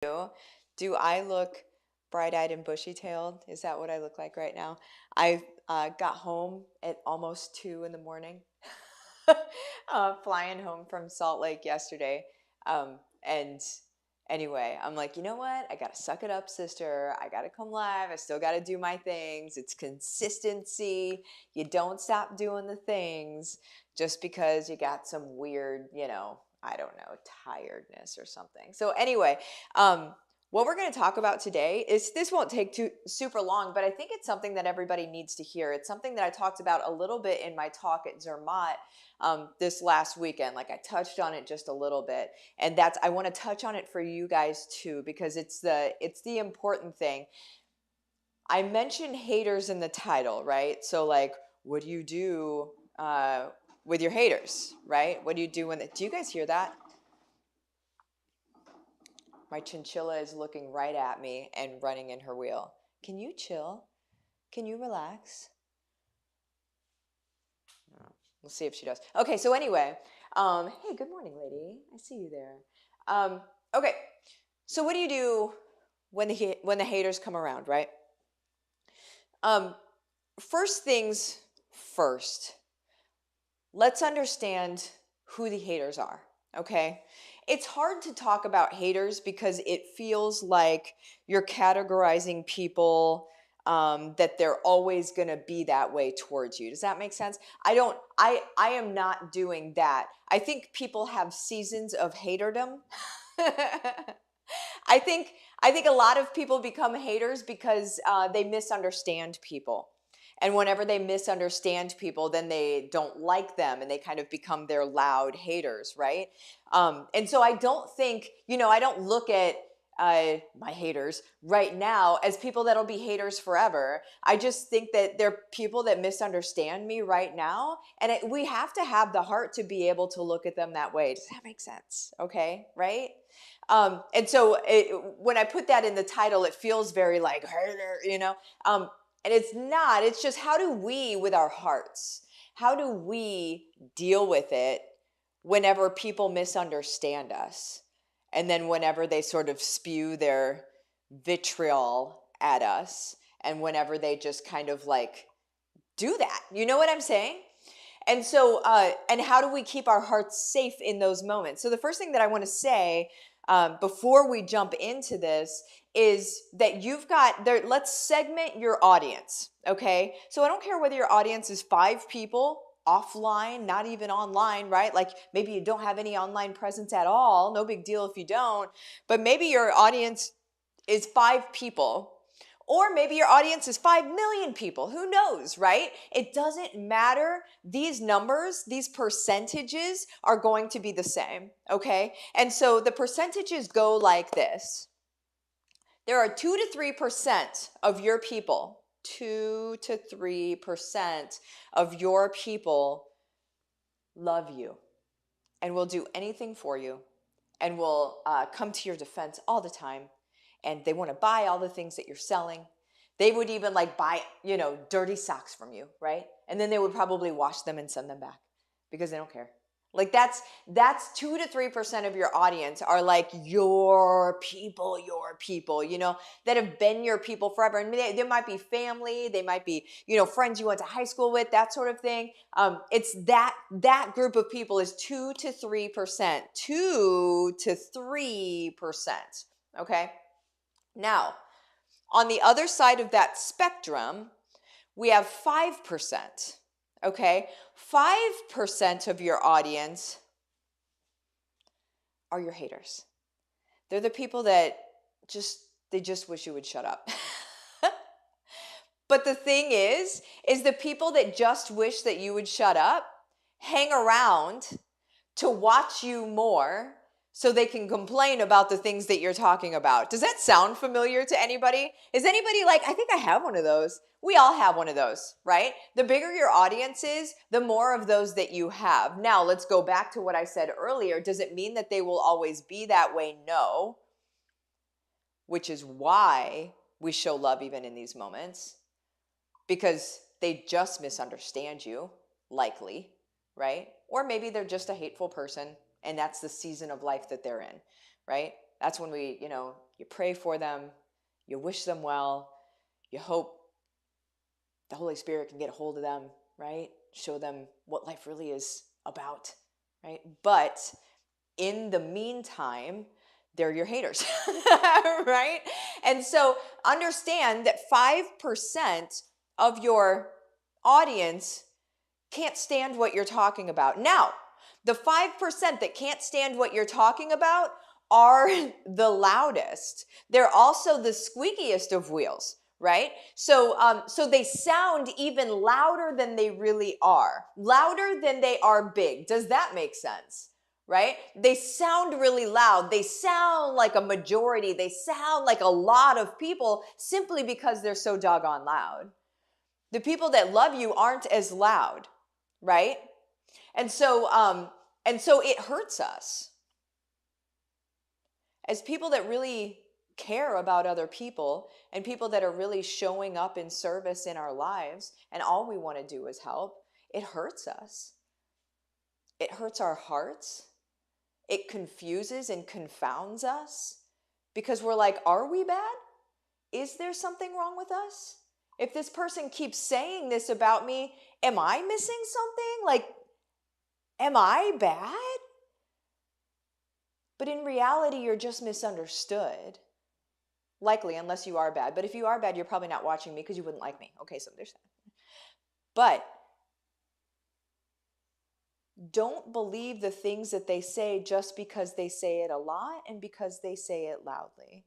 Do I look bright-eyed and bushy-tailed? Is that what I look like right now? I got home at almost 2 in the morning, flying home from Salt Lake yesterday. And anyway, I'm like, you know what? I gotta suck it up, sister. I gotta come live. I still gotta do my things. It's consistency. You don't stop doing the things just because you got some weird, I don't know, tiredness or something. So anyway, what we're going to talk about today is this won't take too super long, but I think it's something that everybody needs to hear. It's something that I talked about a little bit in my talk at Zermatt this last weekend. Like I touched on it just a little bit, and I want to touch on it for you guys too because it's the important thing. I mentioned haters in the title, right? So like, what do you do with your haters, right? What do you do do you guys hear that? My chinchilla is looking right at me and running in her wheel. Can you chill? Can you relax? We'll see if she does. Okay, so anyway, hey, good morning, lady. I see you there. Okay, so what do you do when the haters come around, right? Um, First things first. Let's understand who the haters are, okay? It's hard to talk about haters because it feels like you're categorizing people that they're always going to be that way towards you. Does that make sense? I am not doing that. I think people have seasons of haterdom. I think I think a lot of people become haters because they misunderstand people. And whenever they misunderstand people, then they don't like them and they kind of become their loud haters, right? And so I don't think, I don't look at my haters right now as people that'll be haters forever. I just think that they're people that misunderstand me right now. And we have to have the heart to be able to look at them that way. Does that make sense? Okay, right? And so when I put that in the title, it feels very like, and it's not. It's just how do we, with our hearts, how do we deal with it whenever people misunderstand us? And then whenever they sort of spew their vitriol at us, and whenever they just kind of like do that. You know what I'm saying? And so, and how do we keep our hearts safe in those moments? So, the first thing that I want to say before we jump into this is that you've got there. Let's segment your audience, okay? So, I don't care whether your audience is 5 people offline, not even online, right? Like maybe you don't have any online presence at all. No big deal if you don't. But maybe your audience is 5 people. Or maybe your audience is 5 million people. Who knows, right? It doesn't matter. These numbers, these percentages are going to be the same, okay? And so the percentages go like this. There are 2 to 3% of your people, 2 to 3% of your people love you and will do anything for you and will come to your defense all the time, and they want to buy all the things that you're selling. They would even like buy, dirty socks from you, right? And then they would probably wash them and send them back because they don't care. Like that's 2 to 3% of your audience are like your people, that have been your people forever. And they might be family, they might be, friends you went to high school with, that sort of thing. It's that group of people is 2 to 3%, 2 to 3%. Okay. Now, on the other side of that spectrum, we have 5%. Okay, 5% of your audience are your haters. They're the people that they just wish you would shut up. But the thing is the people that just wish that you would shut up hang around to watch you more so they can complain about the things that you're talking about. Does that sound familiar to anybody? Is anybody like, I think I have one of those? We all have one of those, right? The bigger your audience is, the more of those that you have. Now, let's go back to what I said earlier. Does it mean that they will always be that way? No. Which is why we show love even in these moments, because they just misunderstand you, likely, right? Or maybe they're just a hateful person and that's the season of life that they're in, right? That's when you pray for them, you wish them well, you hope the Holy Spirit can get a hold of them, right? Show them what life really is about, right? But in the meantime, they're your haters, right? And so understand that 5% of your audience can't stand what you're talking about. Now, the 5% that can't stand what you're talking about are the loudest. They're also the squeakiest of wheels, right? So they sound even louder than they really are, louder than they are big. Does that make sense? Right? They sound really loud. They sound like a majority. They sound like a lot of people simply because they're so doggone loud. The people that love you aren't as loud, right? And so it hurts us as people that really care about other people and people that are really showing up in service in our lives, and all we want to do is help. It hurts us. It hurts our hearts. It confuses and confounds us because we're like, are we bad? Is there something wrong with us? If this person keeps saying this about me, am I missing something? Like, am I bad? But in reality, you're just misunderstood. Likely, unless you are bad. But if you are bad, you're probably not watching me because you wouldn't like me. Okay, so there's that. But don't believe the things that they say just because they say it a lot and because they say it loudly.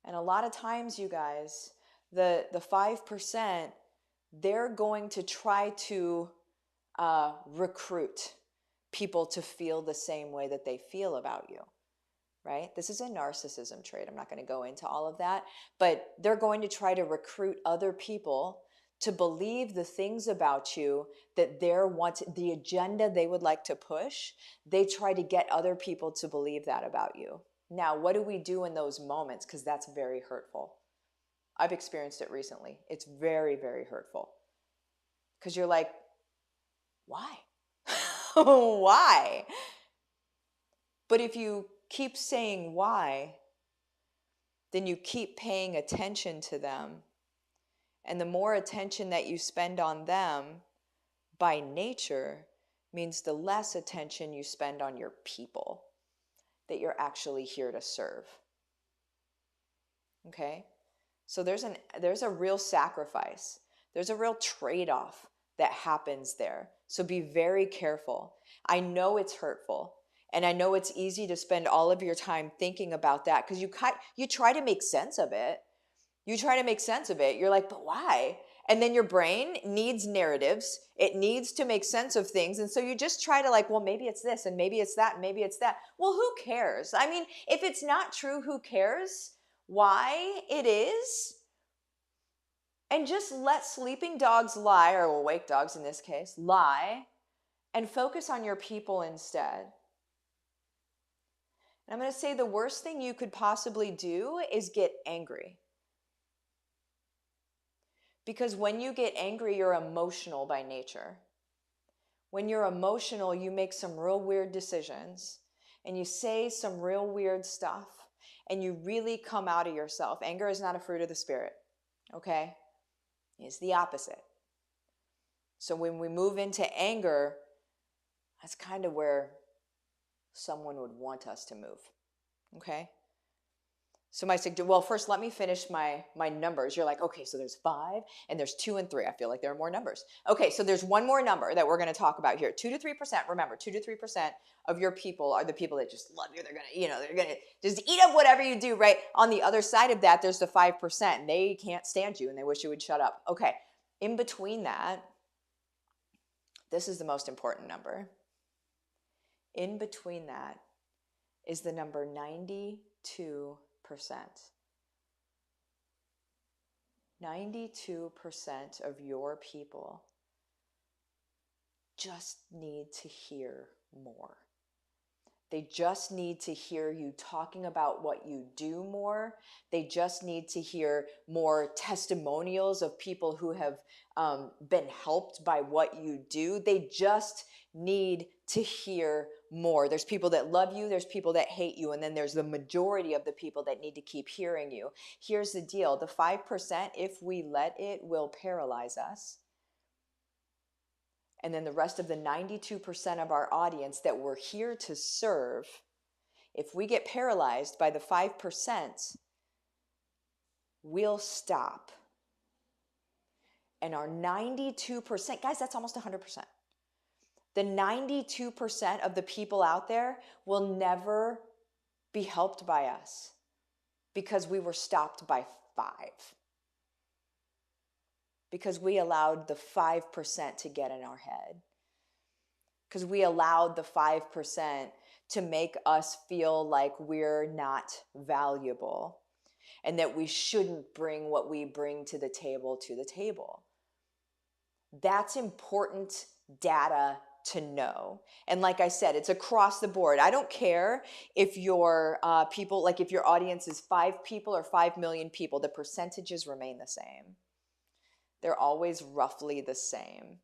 And a lot of times, you guys, the 5%, they're going to try to recruit people to feel the same way that they feel about you, right? This is a narcissism trait. I'm not going to go into all of that, but they're going to try to recruit other people to believe the things about you that the agenda they would like to push. They try to get other people to believe that about you. Now, what do we do in those moments? Because that's very hurtful. I've experienced it recently. It's very, very hurtful. Because you're like, why? Why? But if you keep saying why, then you keep paying attention to them. And the more attention that you spend on them by nature means the less attention you spend on your people that you're actually here to serve. Okay? So there's a real sacrifice. There's a real trade-off that happens there. So be very careful. I know it's hurtful. And I know it's easy to spend all of your time thinking about that because you try to make sense of it. You try to make sense of it. You're like, but why? And then your brain needs narratives. It needs to make sense of things. And so you just try to well, maybe it's this and maybe it's that and maybe it's that. Well, who cares? I mean, if it's not true, who cares why it is? And just let sleeping dogs lie, or awake dogs in this case, lie, and focus on your people instead. And I'm going to say the worst thing you could possibly do is get angry. Because when you get angry, you're emotional by nature. When you're emotional, you make some real weird decisions and you say some real weird stuff and you really come out of yourself. Anger is not a fruit of the Spirit, okay? It's the opposite. So when we move into anger, that's kind of where someone would want us to move, okay? So well, first let me finish my numbers. You're like, okay, so there's 5 and there's 2 and 3. I feel like there are more numbers. Okay, so there's one more number that we're going to talk about here. 2 to 3%. Remember, 2 to 3% of your people are the people that just love you. They're going to just eat up whatever you do, right? On the other side of that, there's the 5%. And they can't stand you and they wish you would shut up. Okay, in between that, this is the most important number. In between that is the number 92%. 92% of your people just need to hear more. They just need to hear you talking about what you do more. They just need to hear more testimonials of people who have been helped by what you do. They just need to hear more. There's people that love you, there's people that hate you, and then there's the majority of the people that need to keep hearing you. Here's the deal, the 5%, if we let it, will paralyze us. And then the rest of the 92% of our audience that we're here to serve, if we get paralyzed by the 5%, we'll stop. And our 92%, guys, that's almost 100%. The 92% of the people out there will never be helped by us because we were stopped by 5. Because we allowed the 5% to get in our head. Because we allowed the 5% to make us feel like we're not valuable and that we shouldn't bring what we bring to the table. That's important data to know. And like I said, it's across the board. I don't care if your people, like if your audience is 5 people or 5 million people, the percentages remain the same. They're always roughly the same.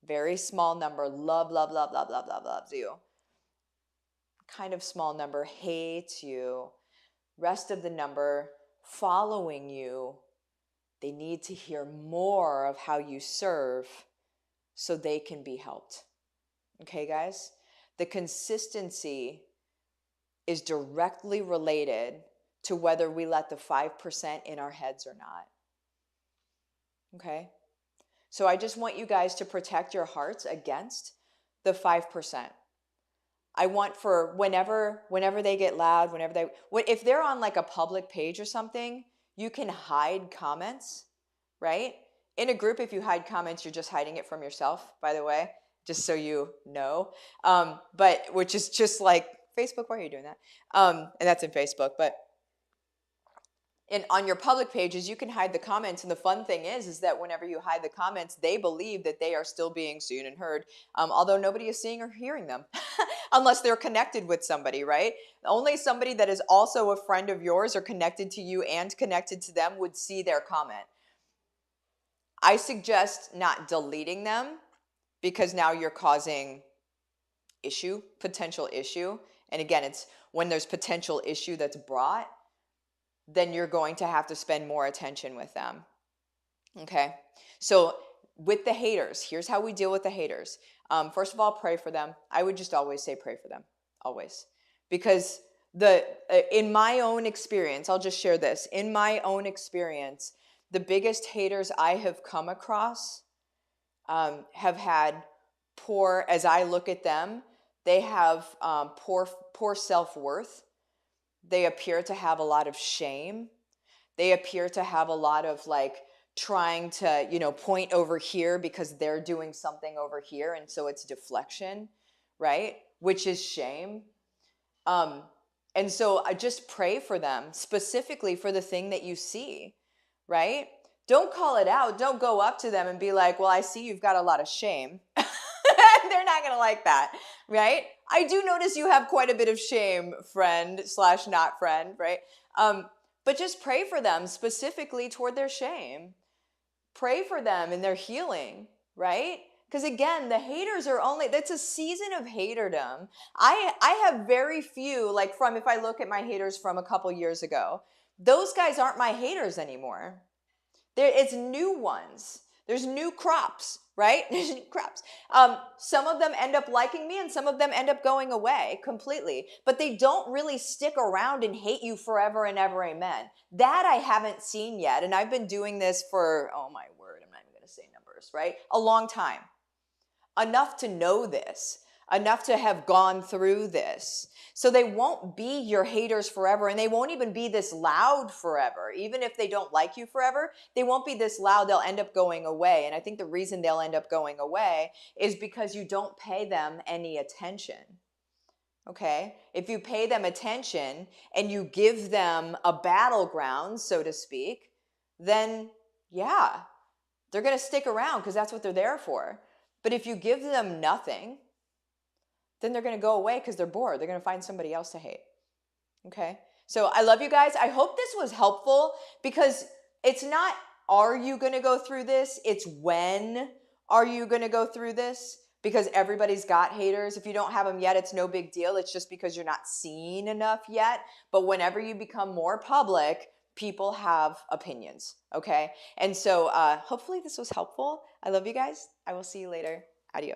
Very small number, loves you. Kind of small number hates you. Rest of the number following you. They need to hear more of how you serve so they can be helped. Okay, guys? The consistency is directly related to whether we let the 5% in our heads or not. Okay? So I just want you guys to protect your hearts against the 5%. I want for whenever they get loud, if they're on like a public page or something, you can hide comments, right? In a group, if you hide comments, you're just hiding it from yourself, by the way, just so you know. But which is just like Facebook, why are you doing that? And that's in Facebook, but on your public pages, you can hide the comments. And the fun thing is that whenever you hide the comments, they believe that they are still being seen and heard, although nobody is seeing or hearing them unless they're connected with somebody, right? Only somebody that is also a friend of yours or connected to you and connected to them would see their comment. I suggest not deleting them because now you're causing potential issue. And again, it's when there's potential issue that's brought, then you're going to have to spend more attention with them. Okay? So with the haters, here's how we deal with the haters. First of all, pray for them. I would just always say pray for them. Always. Because in my own experience, I'll just share this. In my own experience, the biggest haters I have come across have had poor, as I look at them, they have poor self-worth. They appear to have a lot of shame. They appear to have a lot of like trying to, point over here because they're doing something over here. And so it's deflection, right? Which is shame. And so I just pray for them specifically for the thing that you see, right? Don't call it out. Don't go up to them and be like, well, I see you've got a lot of shame. They're not going to like that, right? I do notice you have quite a bit of shame, friend/not friend, right? But just pray for them specifically toward their shame. Pray for them in their healing, right? Because again, the haters are that's a season of haterdom. I have very few, like if I look at my haters from a couple years ago, those guys aren't my haters anymore. It's new ones. There's new crops, right? There's new crops. Some of them end up liking me and some of them end up going away completely. But they don't really stick around and hate you forever and ever, amen. That I haven't seen yet. And I've been doing this for, oh my word, I'm not even going to say numbers, right? A long time. Enough to know this. Enough to have gone through this. So they won't be your haters forever, and they won't even be this loud forever. Even if they don't like you forever, they won't be this loud. They'll end up going away. And I think the reason they'll end up going away is because you don't pay them any attention. Okay? If you pay them attention and you give them a battleground, so to speak, then yeah, they're going to stick around because that's what they're there for. But if you give them nothing, then they're going to go away because they're bored. They're going to find somebody else to hate. Okay. So I love you guys. I hope this was helpful, because it's not, are you going to go through this? It's when are you going to go through this? Because everybody's got haters. If you don't have them yet, it's no big deal. It's just because you're not seen enough yet. But whenever you become more public, people have opinions. Okay. And so hopefully this was helpful. I love you guys. I will see you later. Adios.